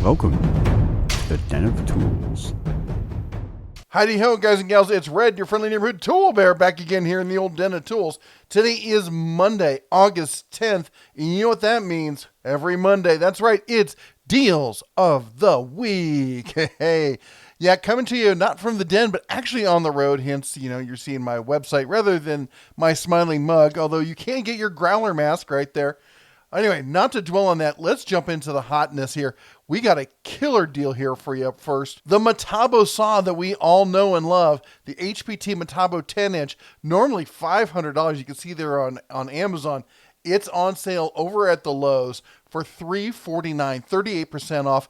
Welcome to the Den of Tools. Howdy ho, guys and gals. It's Red, your friendly neighborhood tool bear, back again here in the old Den of Tools. Today is Monday, August 10th. And you know what that means? Every Monday, that's right, it's Deals of the Week. Hey, yeah, coming to you not from the den, but actually on the road. Hence, you're seeing my website rather than my smiling mug, although you can get your growler mask right there. Anyway, not to dwell on that, let's jump into the hotness here. We got a killer deal here for you up first. The Metabo saw that we all know and love, the HPT Metabo 10-inch, normally $500. You can see there on Amazon. It's on sale over at the Lowe's for $349, 38% off.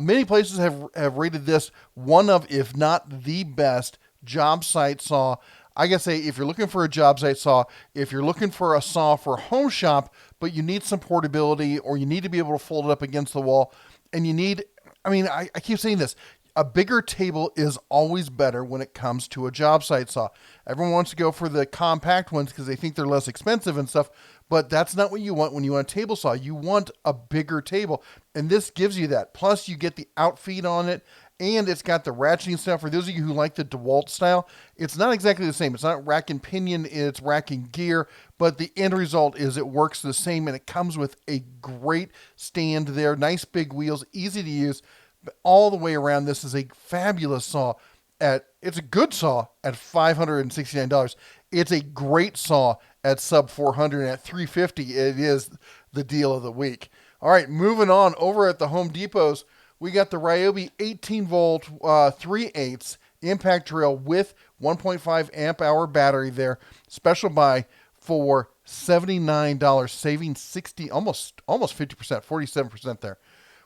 Many places have rated this one of, if not the best, job site saw. I gotta say, if you're looking for a job site saw, if you're looking for a saw for a home shop, but you need some portability or you need to be able to fold it up against the wall, and you need, I keep saying this, a bigger table is always better when it comes to a job site saw. Everyone wants to go for the compact ones because they think they're less expensive and stuff, but that's not what you want when you want a table saw. You want a bigger table, and this gives you that. Plus, you get the outfeed on it, and it's got the ratcheting style. For those of you who like the DeWalt style, it's not exactly the same. It's not rack and pinion, it's rack and gear, but the end result is it works the same, and it comes with a great stand there. Nice big wheels, easy to use. But all the way around, this is a fabulous saw. It's a good saw at $569. It's a great saw at sub $400. At $350, it is the deal of the week. All right, moving on over at the Home Depots, we got the Ryobi 18-volt 3/8 impact drill with 1.5 amp hour battery there. Special buy for $79, saving 60, almost 50%, 47% there.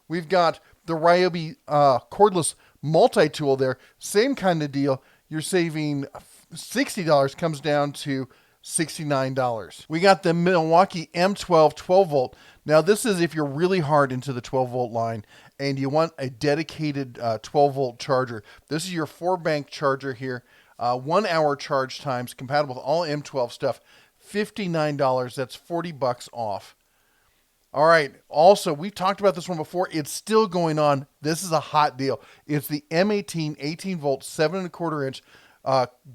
We've got the Ryobi cordless multi-tool there. Same kind of deal. You're saving $60, comes down to $69. We got the Milwaukee M12 12-volt. Now, this is if you're really hard into the 12-volt line and you want a dedicated 12-volt charger. This is your 4-bank charger here. 1 hour charge times, compatible with all M12 stuff. $59. That's $40 off. All right. Also, we've talked about this one before. It's still going on. This is a hot deal. It's the M18 18-volt 7.25-inch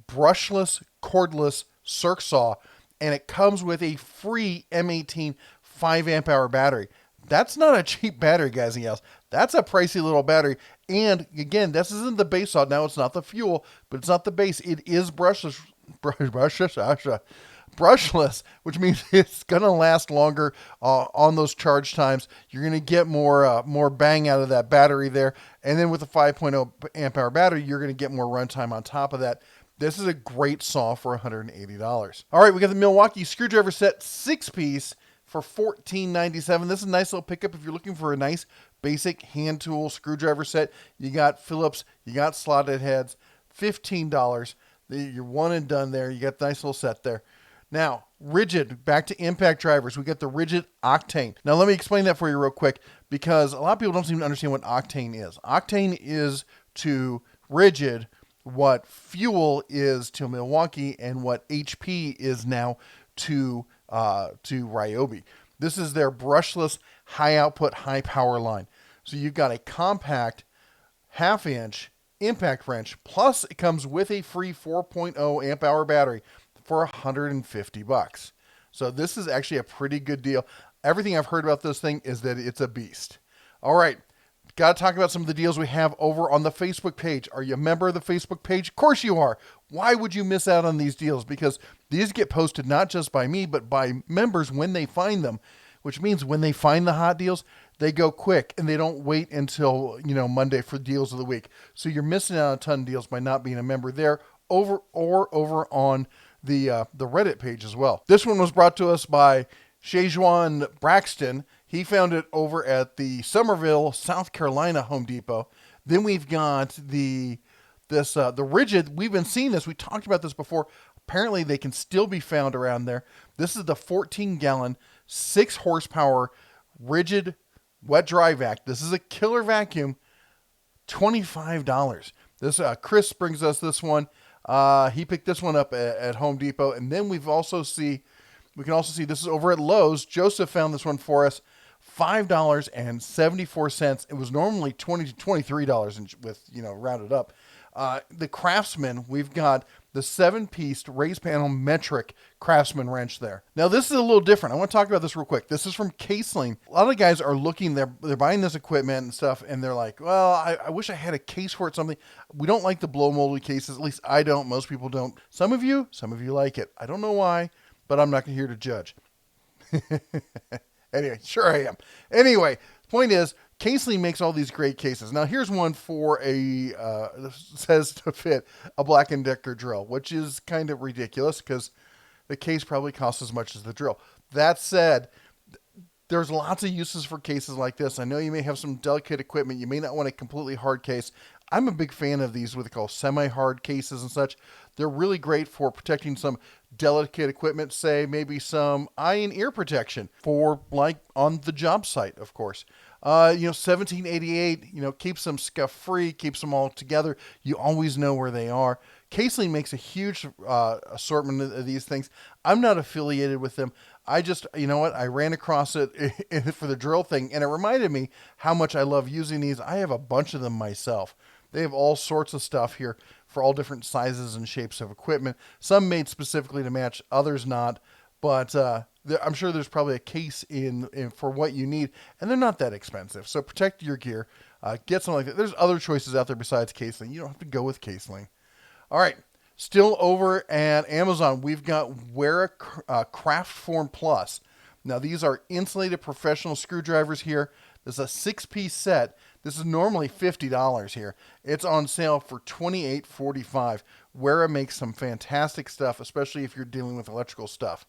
brushless, cordless circ saw, and it comes with a free M18 5 amp hour battery. That's not a cheap battery, guys and gals. That's a pricey little battery. And again, this isn't the base saw. Now, it's not the fuel, but it's not the base. It is brushless, which means it's going to last longer on those charge times. You're going to get more bang out of that battery there. And then with the 5.0 amp hour battery, you're going to get more runtime on top of that. This is a great saw for $180. All right, we got the Milwaukee Screwdriver set 6-piece for $14.97. This is a nice little pickup if you're looking for a nice basic hand tool screwdriver set. You got Phillips, you got slotted heads, $15. You're one and done there. You got the nice little set there. Now, rigid, back to impact drivers. We got the rigid octane. Now, let me explain that for you real quick because a lot of people don't seem to understand what octane is. Octane is to rigid what fuel is to Milwaukee and what HP is now to Ryobi. This is their brushless, high output, high power line. So you've got a compact half-inch impact wrench, plus it comes with a free 4.0 amp hour battery for $150. So this is actually a pretty good deal. Everything I've heard about this thing is that it's a beast. All right. Got to talk about some of the deals we have over on the Facebook page. Are you a member of the Facebook page? Of course you are. Why would you miss out on these deals? Because these get posted not just by me, but by members when they find them, which means when they find the hot deals, they go quick and they don't wait until, Monday for deals of the week. So you're missing out on a ton of deals by not being a member there over on the Reddit page as well. This one was brought to us by Shejuan Braxton. He found it over at the Somerville, South Carolina Home Depot. Then we've got the rigid. We've been seeing this. We talked about this before. Apparently, they can still be found around there. This is the 14-gallon, 6-horsepower rigid wet dry vac. This is a killer vacuum. $25. This Chris brings us this one. He picked this one up at Home Depot, and then we can also see this is over at Lowe's. Joseph found this one for us $5.74. It was normally $20 to $23 with, rounded up. The Craftsman, we've got the 7-piece raised panel metric Craftsman wrench there. Now, this is a little different. I want to talk about this real quick. This is from Caseling. A lot of guys are looking, they're buying this equipment and stuff, and they're like, well, I wish I had a case for it, something. We don't like the blow molded cases. At least I don't. Most people don't. Some of you like it. I don't know why, but I'm not here to judge. Anyway, sure I am. Anyway, the point is, Caseling makes all these great cases. Now, here's one for says to fit a Black & Decker drill, which is kind of ridiculous because the case probably costs as much as the drill. That said, there's lots of uses for cases like this. I know you may have some delicate equipment. You may not want a completely hard case. I'm a big fan of these, what they call semi-hard cases and such. They're really great for protecting some delicate equipment, say maybe some eye and ear protection for like on the job site, of course. 1788, keeps them scuff free, keeps them all together. You always know where they are. Caseling makes a huge assortment of these things. I'm not affiliated with them. I just, I ran across it for the drill thing, and it reminded me how much I love using these. I have a bunch of them myself. They have all sorts of stuff here for all different sizes and shapes of equipment. Some made specifically to match, others not. But I'm sure there's probably a case in for what you need, and they're not that expensive. So protect your gear. Get something like that. There's other choices out there besides Caseling. You don't have to go with Caseling. All right. Still over at Amazon, we've got Wear a Craft Form Plus. Now, these are insulated professional screwdrivers here. This is a 6-piece set. This is normally $50 here. It's on sale for $28.45. Wera makes some fantastic stuff, especially if you're dealing with electrical stuff.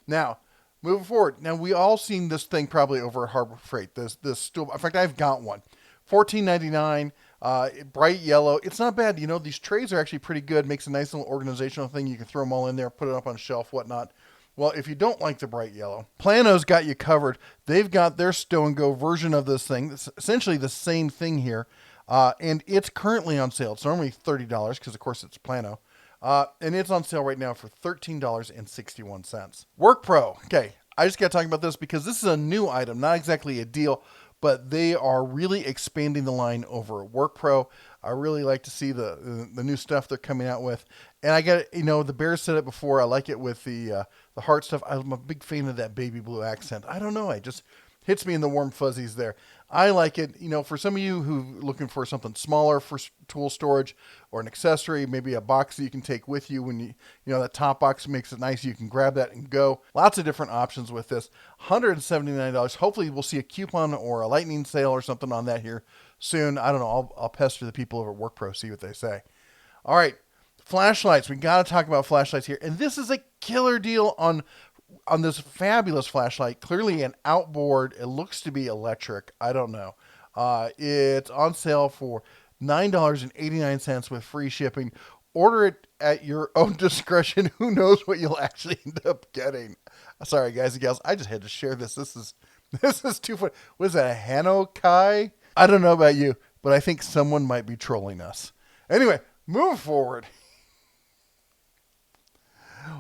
Now, moving forward. Now, we all seen this thing probably over at Harbor Freight. This stool. In fact, I've got one. $14.99. Bright yellow. It's not bad. These trays are actually pretty good. Makes a nice little organizational thing. You can throw them all in there, put it up on a shelf, whatnot. Well, if you don't like the bright yellow, Plano's got you covered. They've got their stow and go version of this thing. It's essentially the same thing here. And it's currently on sale. It's normally $30 because, of course, it's Plano. And it's on sale right now for $13.61. Work Pro. Okay, I just got to talk about this because this is a new item, not exactly a deal, but they are really expanding the line over at Work Pro. I really like to see the new stuff they're coming out with. And I got, the Bear said it before. I like it with the heart stuff. I'm a big fan of that baby blue accent. I don't know. It just hits me in the warm fuzzies there. I like it. For some of you who looking for something smaller for tool storage or an accessory, maybe a box that you can take with you when that top box makes it nice. You can grab that and go. Lots of different options with this. $179. Hopefully we'll see a coupon or a lightning sale or something on that here soon. I don't know. I'll pester the people over at Work Pro, see what they say. All right. Flashlights. We got to talk about flashlights here. And this is a killer deal on this fabulous flashlight. Clearly an outboard. It looks to be electric. I don't know. It's on sale for $9.89 with free shipping. Order it at your own discretion. Who knows what you'll actually end up getting. Sorry, guys and gals. I just had to share this. This is too funny. What is that, a Hanokai? I don't know about you, but I think someone might be trolling us. Anyway, move forward.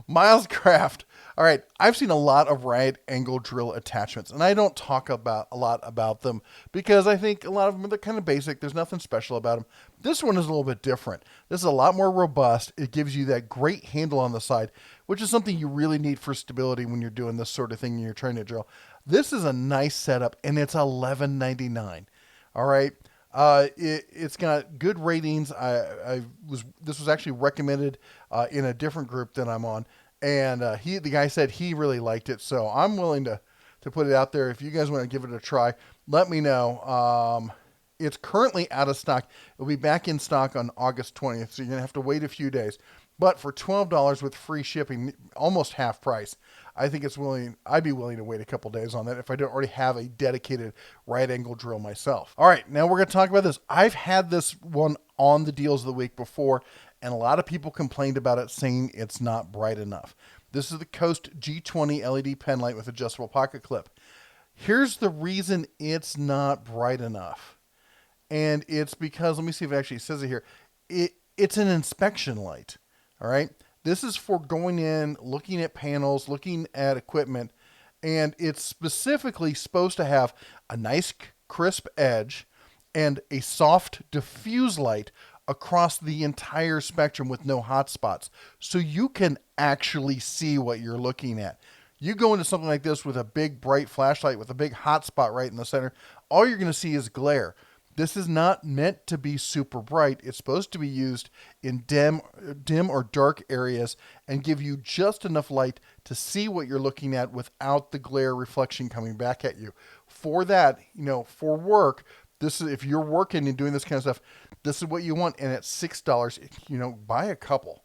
Miles Craft. All right, I've seen a lot of right angle drill attachments, and I don't talk a lot about them because I think a lot of them are kind of basic. There's nothing special about them. This one is a little bit different. This is a lot more robust. It gives you that great handle on the side, which is something you really need for stability when you're doing this sort of thing and you're trying to drill. This is a nice setup, and it's $11.99. All right. It's got good ratings. This was actually recommended in a different group that I'm on, and the guy said he really liked it. So I'm willing to put it out there. If you guys want to give it a try, let me know. It's currently out of stock. It'll be back in stock on August 20th, so you're gonna have to wait a few days. But for $12 with free shipping, almost half price, I think I'd be willing to wait a couple days on that if I don't already have a dedicated right angle drill myself. All right, now we're going to talk about this. I've had this one on the deals of the week before, and a lot of people complained about it, saying it's not bright enough. This is the Coast G20 LED pen light with adjustable pocket clip. Here's the reason it's not bright enough. And it's because, let me see if it actually says it here. It's an inspection light. All right. This is for going in, looking at panels, looking at equipment, And it's specifically supposed to have a nice crisp edge and a soft diffuse light across the entire spectrum with no hot spots. So you can actually see what you're looking at. You go into something like this with a big bright flashlight with a big hot spot right in the center, all you're going to see is glare. This is not meant to be super bright. It's supposed to be used in dim or dark areas and give you just enough light to see what you're looking at without the glare reflection coming back at you. For that, for work, this is, if you're working and doing this kind of stuff, this is what you want. And at $6, buy a couple.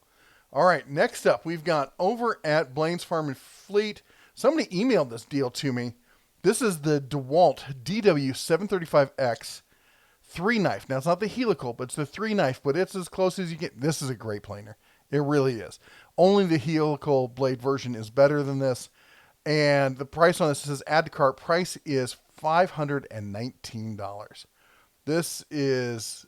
All right, next up, we've got over at Blaine's Farm and Fleet. Somebody emailed this deal to me. This is the DeWalt DW735X 3-knife. Now, it's not the helical, but it's the 3-knife, but it's as close as you get. This is a great planer. It really is. Only the helical blade version is better than this. And the price on this says add to cart. Price is $519. This is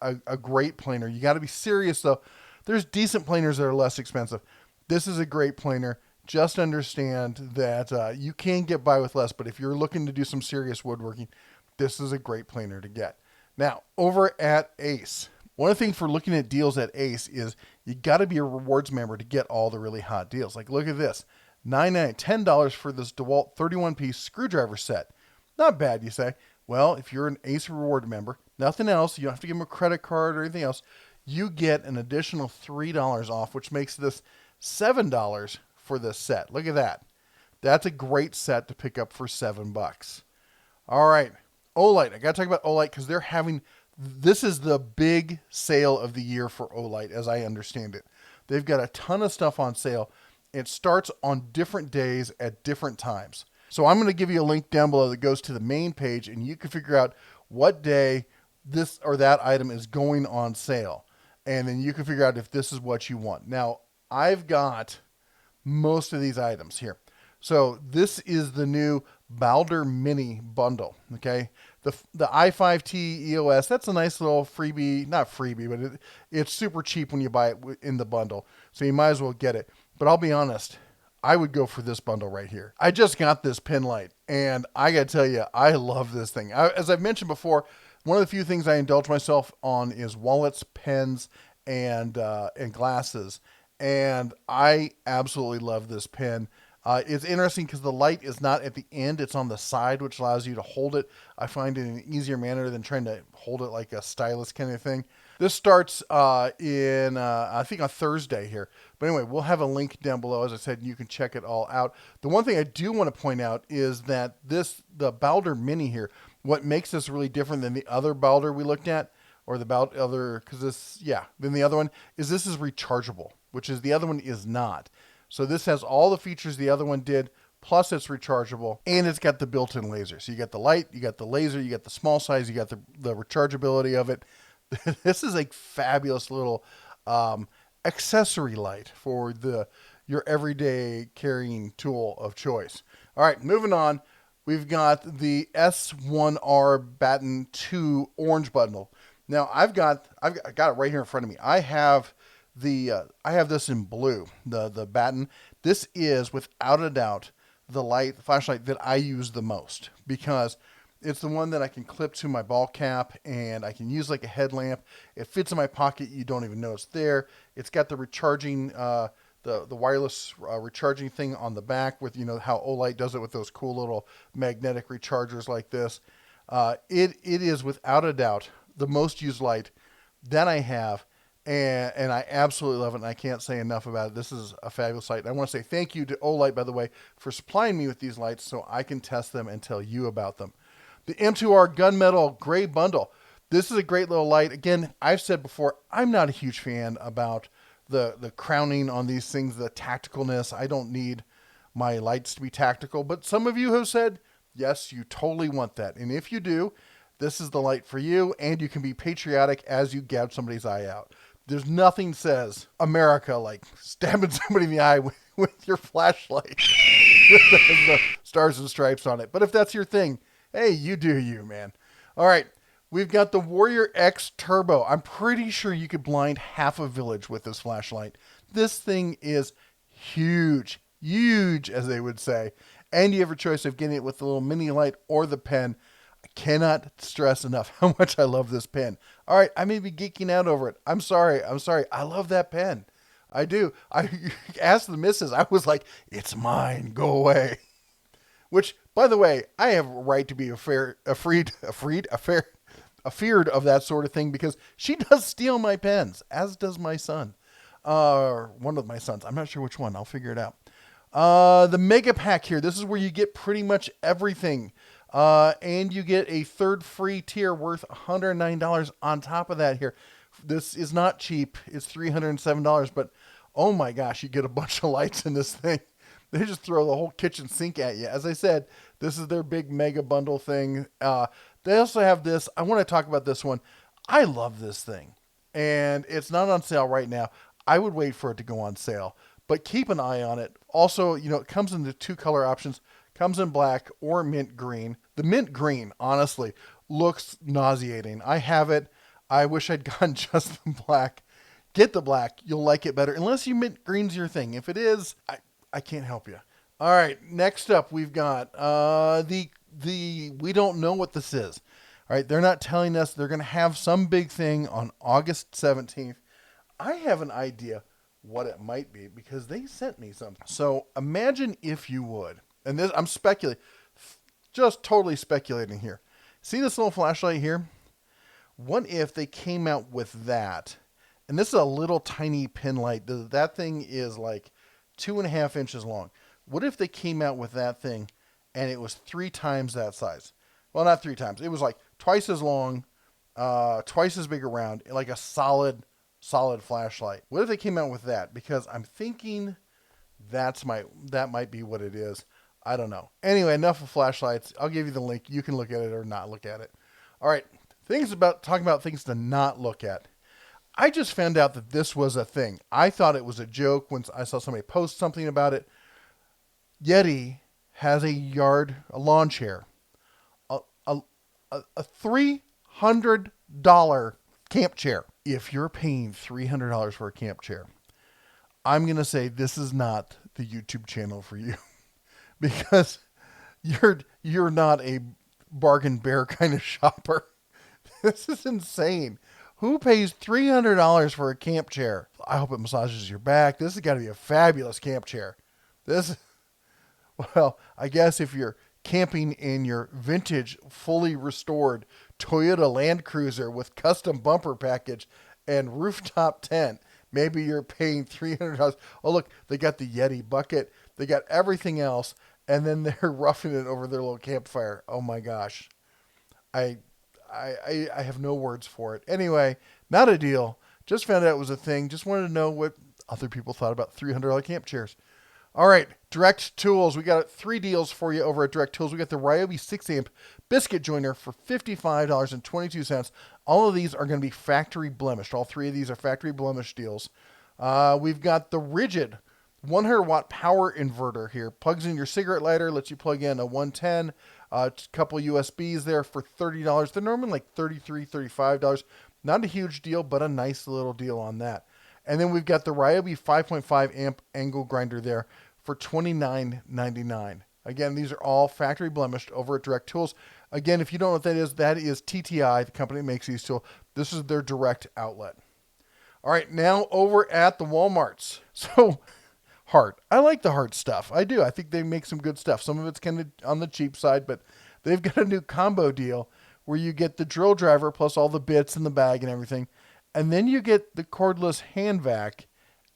a great planer. You got to be serious, though. There's decent planers that are less expensive. This is a great planer. Just understand that you can get by with less, but if you're looking to do some serious woodworking, this is a great planer to get. Now, over at Ace, one of the things for looking at deals at Ace is you got to be a rewards member to get all the really hot deals. Like, look at this. $10 for this DeWalt 31-piece screwdriver set. Not bad, you say. Well, if you're an Ace reward member, nothing else, you don't have to give them a credit card or anything else, you get an additional $3 off, which makes this $7 for this set. Look at that. That's a great set to pick up for $7. All right. Olight. I got to talk about Olight because they're having, this is the big sale of the year for Olight as I understand it. They've got a ton of stuff on sale. It starts on different days at different times. So I'm going to give you a link down below that goes to the main page and you can figure out what day this or that item is going on sale. And then you can figure out if this is what you want. Now, I've got most of these items here. So this is the new Balder Mini bundle, okay? The i5T EOS, that's a nice little freebie, not freebie, but it's super cheap when you buy it in the bundle. So you might as well get it. But I'll be honest, I would go for this bundle right here. I just got this pin light, and I got to tell you, I love this thing. As I've mentioned before, one of the few things I indulge myself on is wallets, pens, and glasses. And I absolutely love this pen. It's interesting because the light is not at the end. It's on the side, which allows you to hold it. I find it in an easier manner than trying to hold it like a stylus kind of thing. This starts I think on Thursday here. But anyway, we'll have a link down below. As I said, you can check it all out. The one thing I do want to point out is that the Balder Mini here, what makes this really different than the other Balder we looked at, or the other, because this, then the other one, is this is rechargeable, which is the other one is not. So this has all the features the other one did, plus it's rechargeable, and it's got the built-in laser. So you got the light, you got the laser, you got the small size, you got the rechargeability of it. This is a fabulous little accessory light for your everyday carrying tool of choice. All right, moving on. We've got the S1R Batten 2 orange bundle. Now I've got it right here in front of me. I have this in blue, the Batten. This is without a doubt the flashlight that I use the most because it's the one that I can clip to my ball cap and I can use like a headlamp. It fits in my pocket. You don't even know it's there. It's got the recharging, the wireless recharging thing on the back with, how Olight does it with those cool little magnetic rechargers like this. It is without a doubt the most used light that I have. And I absolutely love it, and I can't say enough about it. This is a fabulous light. And I want to say thank you to Olight, by the way, for supplying me with these lights so I can test them and tell you about them. The M2R Gunmetal Gray Bundle. This is a great little light. Again, I've said before, I'm not a huge fan about the crowning on these things, the tacticalness. I don't need my lights to be tactical, but some of you have said, yes, you totally want that. And if you do, this is the light for you, and you can be patriotic as you gouge somebody's eye out. There's nothing says America like stabbing somebody in the eye with your flashlight with the stars and stripes on it. But if that's your thing, hey, you do you, man. All right, we've got the Warrior X Turbo. I'm pretty sure you could blind half a village with this flashlight. This thing is huge, as they would say. and you have a choice of getting it with the little mini light or the pen. I cannot stress enough how much I love this pen. All right, I may be geeking out over it. I'm sorry. I love that pen. I do. I asked the missus. I was like, it's mine. Go away. Which, by the way, I have a right to be afeared of that sort of thing because she does steal my pens, as does my son. One of my sons. I'm not sure which one. I'll figure it out. The mega pack here. This is where you get pretty much everything. And you get a third free tier worth $109 on top of that here. This is not cheap. It's $307, but oh my gosh, you get a bunch of lights in this thing. They just throw the whole kitchen sink at you. As I said, this is their big mega bundle thing. They also have this. I want to talk about this one. I love this thing. And it's not on sale right now. I would wait for it to go on sale, but keep an eye on it. Also, it comes in the 2 color options. Comes in black or mint green. The mint green, honestly, looks nauseating. I have it. I wish I'd gone just the black. Get the black. You'll like it better. Unless you mint green's your thing. If it is, I can't help you. All right. Next up, we've got we don't know what this is. All right. They're not telling us. They're going to have some big thing on August 17th. I have an idea what it might be because they sent me something. So imagine if you would. And this, I'm speculating, just totally speculating here. See this little flashlight here? What if they came out with that? And this is a little tiny pin light. That thing is like 2.5 inches long. What if they came out with that thing and it was 3 times that size? Well, not 3 times. It was like twice as long, twice as big around, like a solid flashlight. What if they came out with that? Because I'm thinking that might be what it is. I don't know. Anyway, enough of flashlights. I'll give you the link. You can look at it or not look at it. All right. Talking about things to not look at. I just found out that this was a thing. I thought it was a joke when I saw somebody post something about it. Yeti has a lawn chair. A $300 camp chair. If you're paying $300 for a camp chair, I'm going to say this is not the YouTube channel for you. Because you're not a bargain bear kind of shopper. This is insane. Who pays $300 for a camp chair? I hope it massages your back. This has got to be a fabulous camp chair. Well, I guess if you're camping in your vintage, fully restored Toyota Land Cruiser with custom bumper package and rooftop tent, maybe you're paying $300. Oh, look, they got the Yeti bucket. They got everything else, and then they're roughing it over their little campfire. Oh my gosh. I have no words for it. Anyway, not a deal. Just found out it was a thing. Just wanted to know what other people thought about $300 camp chairs. All right, Direct Tools. We got 3 deals for you over at Direct Tools. We got the Ryobi 6-amp biscuit joiner for $55.22. All of these are going to be factory blemished. All 3 of these are factory blemished deals. We've got the Rigid 100-watt power inverter here. Plugs in your cigarette lighter, lets you plug in a 110, a couple USBs there for $30. They're normally like $33, $35. Not a huge deal, but a nice little deal on that. And then we've got the Ryobi 5.5 amp angle grinder there for $29.99. Again, these are all factory blemished over at Direct Tools. Again, if you don't know what that is TTI, the company that makes these tools. This is their direct outlet. All right, now over at the Walmarts. So, Hart. I like the Hart stuff. I do. I think they make some good stuff. Some of it's kind of on the cheap side, but they've got a new combo deal where you get the drill driver plus all the bits in the bag and everything. And then you get the cordless hand vac,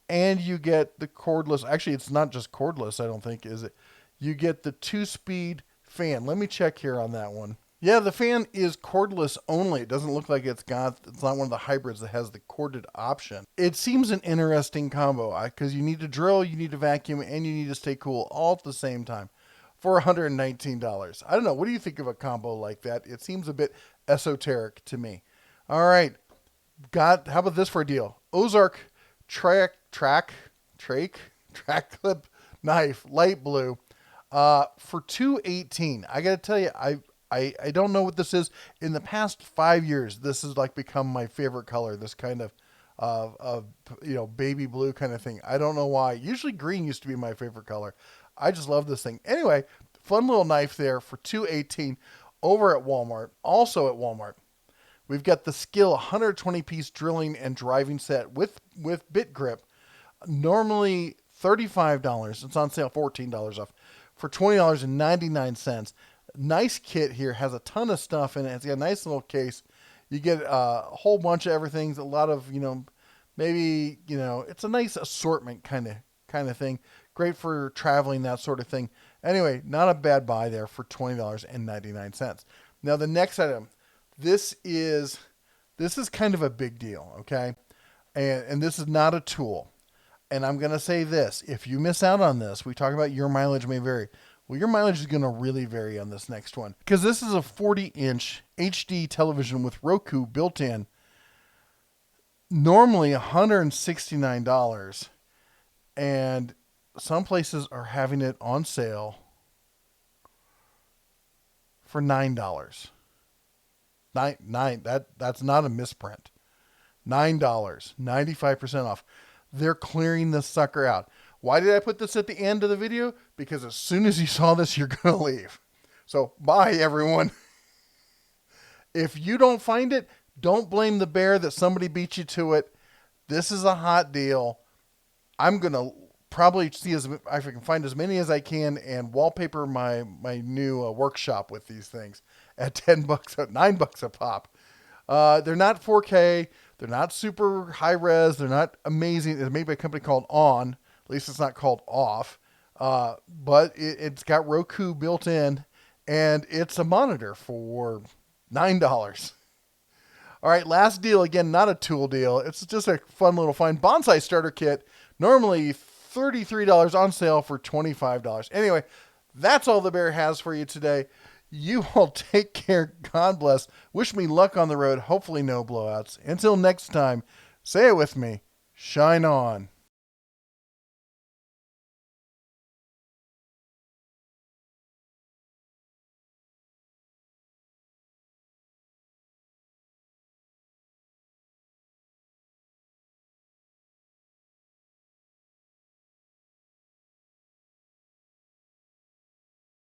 and you get the cordless. Actually, it's not just cordless, I don't think, is it? You get the 2-speed fan. Let me check here on that one. Yeah, the fan is cordless only. It doesn't look like it's not one of the hybrids that has the corded option. It seems an interesting combo because you need to drill, you need to vacuum, and you need to stay cool all at the same time for $119. I don't know. What do you think of a combo like that? It seems a bit esoteric to me. All right. How about this for a deal? Ozark track clip knife, light blue, for $218. I got to tell you, I don't know what this is. In the past 5 years, this has like become my favorite color. This kind of baby blue kind of thing. I don't know why. Usually green used to be my favorite color. I just love this thing. Anyway, Fun little knife there for $2.18 over at Walmart. Also at Walmart, we've got the Skill 120-piece drilling and driving set with bit grip. Normally $35. It's on sale $14 off for $20.99. Nice kit here. Has a ton of stuff in it. It's got a nice little case. You get a whole bunch of everything. A lot of, maybe, it's a nice assortment kind of thing. Great for traveling, that sort of thing. Anyway, not a bad buy there for $20.99. Now the next item, this is kind of a big deal, okay? And this is not a tool. And I'm going to say this, if you miss out on this, we talk about your mileage may vary. Well, your mileage is going to really vary on this next one, because this is a 40-inch HD television with Roku built in. Normally $169, and some places are having it on sale for $9. That's not a misprint. $9, 95% off. They're clearing this sucker out. Why did I put this at the end of the video? Because as soon as you saw this, you're going to leave. So bye, everyone. If you don't find it, don't blame the bear that somebody beat you to it. This is a hot deal. I'm going to probably see if I can find as many as I can and wallpaper my new workshop with these things at $10, $9 a pop. They're not 4K. They're not super high res. They're not amazing. It's made by a company called On. At least it's not called Off. But it's got Roku built in, and it's a monitor for $9. All right, last deal. Again, not a tool deal. It's just a fun little find. Bonsai starter kit. Normally $33 on sale for $25. Anyway, that's all the bear has for you today. You all take care. God bless. Wish me luck on the road. Hopefully no blowouts. Until next time, say it with me. Shine on.